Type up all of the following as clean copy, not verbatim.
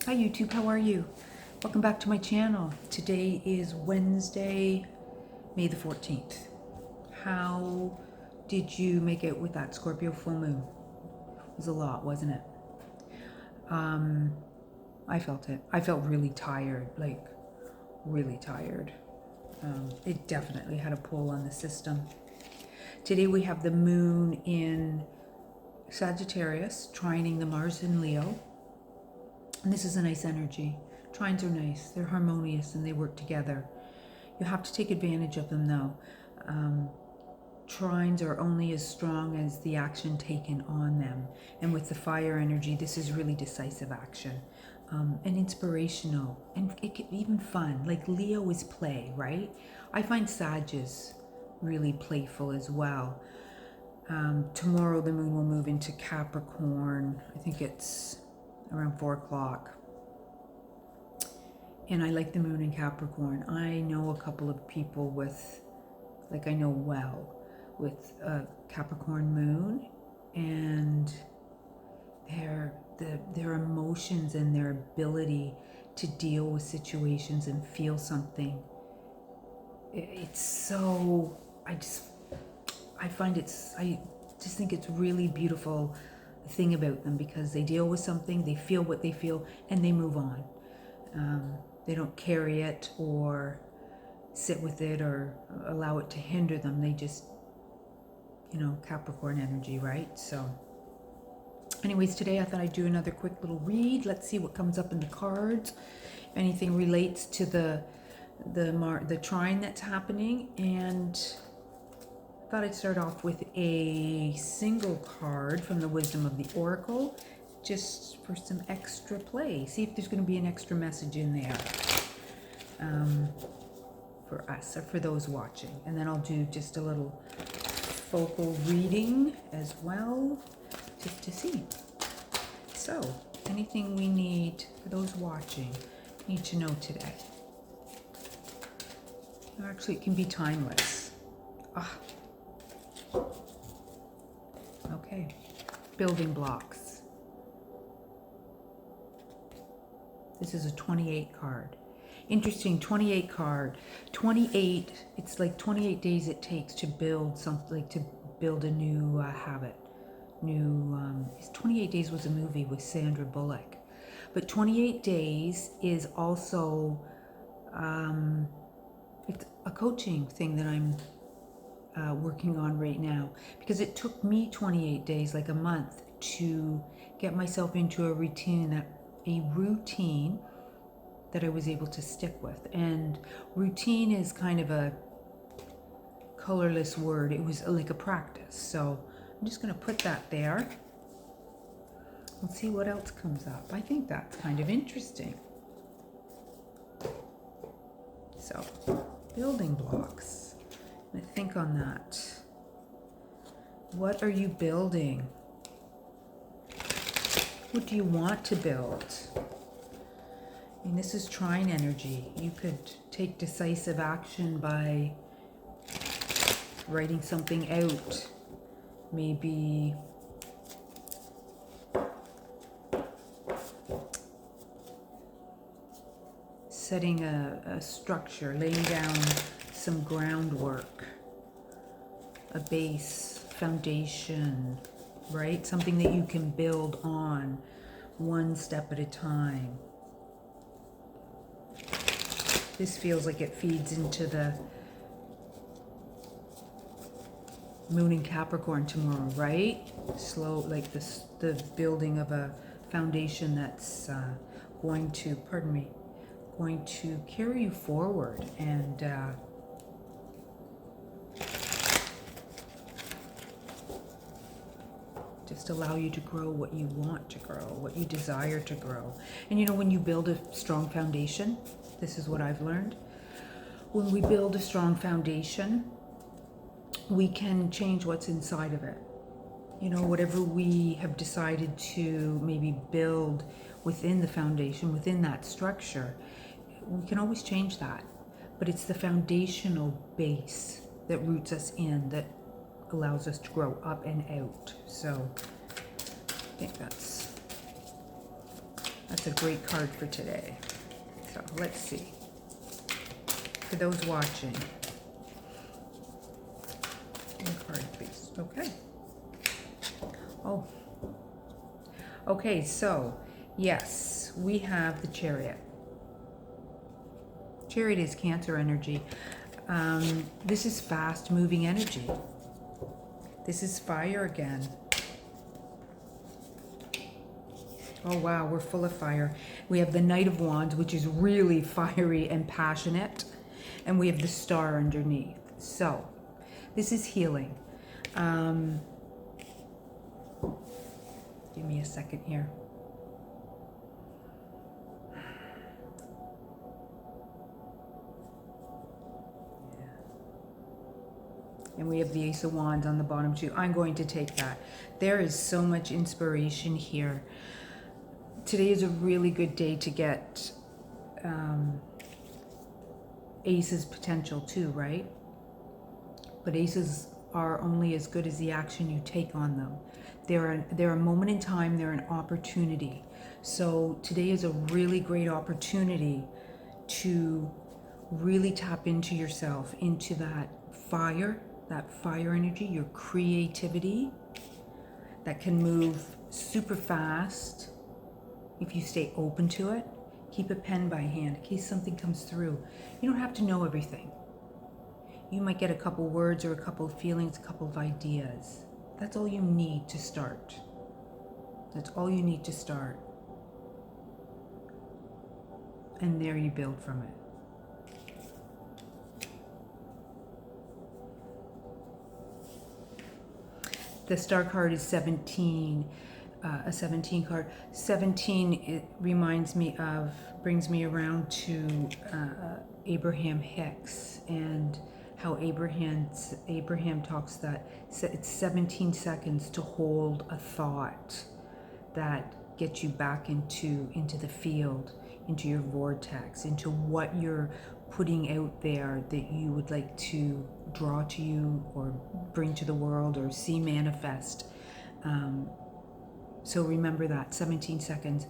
Hi YouTube, how are you? Welcome back to my channel. Today is Wednesday, May the 14th. How did you make it with that Scorpio full moon? It was a lot, wasn't it? I felt it. I felt really tired, like really tired. It definitely had a pull on the system. Today we have the moon in Sagittarius, trining the Mars in Leo. And this is a nice energy. Trines are nice, they're harmonious and they work together. You have to take advantage of them though. Trines are only as strong as the action taken on them. And with the fire energy, this is really decisive action. And inspirational, and it can be even fun. Like Leo is play, right? I find Sag is really playful as well. Tomorrow the moon will move into Capricorn. I think it's around 4 o'clock. And I like the moon in Capricorn. I know a couple of people with, like I know well, with a Capricorn moon, and their emotions and their ability to deal with situations and feel something. It's so, I just think it's really beautiful thing about them, because they deal with something, they feel what they feel, and they move on. They don't carry it or sit with it or allow it to hinder them. They just, Capricorn energy, right? So anyways, today I thought I'd do another quick little read. Let's see what comes up in the cards. If anything relates to the trine that's happening. And I thought I'd start off with a single card from the Wisdom of the Oracle, just for some extra play. See if there's going to be an extra message in there for us or for those watching. And then I'll do just a little focal reading as well, just to see. So, anything we need for those watching, need to know today. Actually, it can be timeless. Okay. Building blocks. This is a 28 card. Interesting, 28 card. 28, it's like 28 days it takes to build something, like to build a new habit. 28 Days was a movie with Sandra Bullock. But 28 days is also, it's a coaching thing that I'm working on right now, because it took me 28 days, like a month, to get myself into a routine that I was able to stick with. And routine is kind of a colorless word. It was like a practice. So I'm just going to put that there. Let's see what else comes up. I think that's kind of interesting. So, building blocks. I think on that. What are you building? What do you want to build? I mean, this is trine energy. You could take decisive action by writing something out. Maybe setting a structure, laying down some groundwork, a base, foundation, right? Something that you can build on one step at a time. This feels like it feeds into the moon in Capricorn tomorrow, right? Slow, like this, the building of a foundation that's going to carry you forward and just allow you to grow what you want to grow, what you desire to grow. And when you build a strong foundation, this is what I've learned. When we build a strong foundation, we can change what's inside of it. Whatever we have decided to maybe build within the foundation, within that structure, we can always change that. But it's the foundational base that roots us in, that allows us to grow up and out. So I think that's That's a great card for today. So let's see. For those watching. One card, please. Okay. Oh. Okay, so yes, we have the Chariot. Chariot is Cancer energy. This is fast moving energy. This is fire again. Oh wow, we're full of fire. We have the Knight of Wands, which is really fiery and passionate. And we have the Star underneath. So, this is healing. Give me a second here. And we have the Ace of Wands on the bottom too. I'm going to take that. There is so much inspiration here. Today is a really good day to get Ace's potential too, right? But Aces are only as good as the action you take on them. They're a moment in time, they're an opportunity. So today is a really great opportunity to really tap into yourself, into that fire energy, your creativity that can move super fast if you stay open to it. Keep a pen by hand in case something comes through. You don't have to know everything. You might get a couple words or a couple of feelings, a couple of ideas. That's all you need to start. That's all you need to start. And there you build from it. The star card is 17, a 17 card. 17, it reminds me of, brings me around to Abraham Hicks and how Abraham talks that it's 17 seconds to hold a thought that gets you back into the field, into your vortex, into what you're putting out there that you would like to draw to you or bring to the world or see manifest. So remember that, 17 seconds.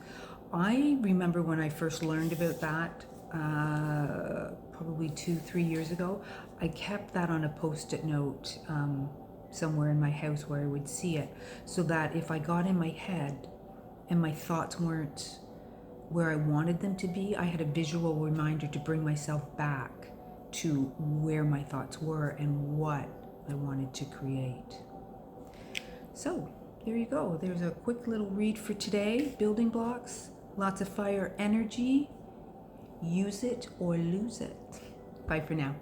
I remember when I first learned about that, probably 2-3 years ago, I kept that on a post-it note somewhere in my house where I would see it, so that if I got in my head and my thoughts weren't where I wanted them to be, I had a visual reminder to bring myself back to where my thoughts were and what I wanted to create. So there you go. There's a quick little read for today. Building blocks, lots of fire energy. Use it or lose it. Bye for now.